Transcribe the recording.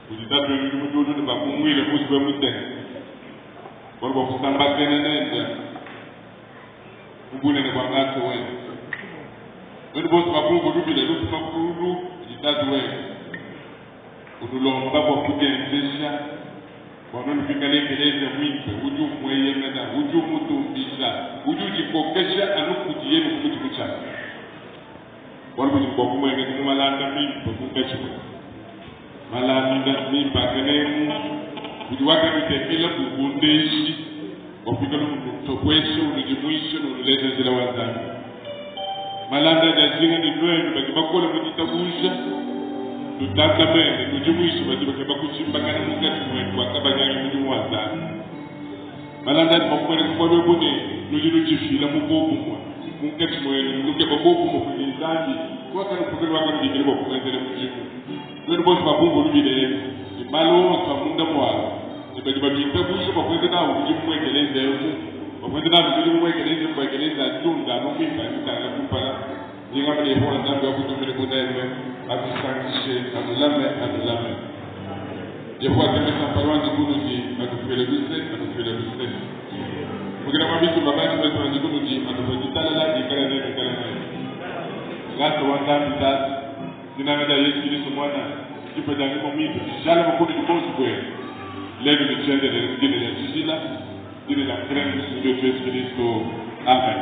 kujitatu ndugu ni bakumwile kuswe mutene kwa kusamba kenenenda ubune ne bwangato wewe ndio bosi bakungu dubile lutu makuru kujitatu wewe udulomba kwa kujendesha Bono fikale keleze mwimpe uju mweyemena uju mutumbisha uju jikokesha anukujiye nukutukucha Wanu jikokuma mwenge kumalanda mimpe kukecho malanda mimpa kenemu uju wake mitekele kugundeshi wapikalo mtokwesho unujimuisho unuleza zila wazani malanda jazinga ni nwenu bakibakole mjitabusha tutaka mende nujimuisho bakibakeba kuchimba kana mukati mwetu wakabanyani mujimuwaza malanda mwakwele kwa bebune nujinujifila mubobu mwa mukati mwenu nuke babobu mwakunizani waka nupukeli waka nujikili wakukwenzele mujimu nwenu bosi mabungu nubile imalo waka munda mwala nibajiba bitabusho wakwenze na ujimu mwekeleze emu wakwenze na ujimu mwekeleze ajunda nukita nukita kupala Ningamane huwa ngambi wa kutumile kudaiwe Akusangishe, adulame Yehuwa temesa parwanzi kunuji Atufele buse Mugina mabitu babati wetu wanzi kunuji Atufele la ikala nene Gasa wangambi tatu Zinangada yesu iliso mwana Kipa jangimo mitu Shala mkuni kubozi kwe Lenu ni chende Gine ya chisila Gine la krenu Yesu Kristo Amen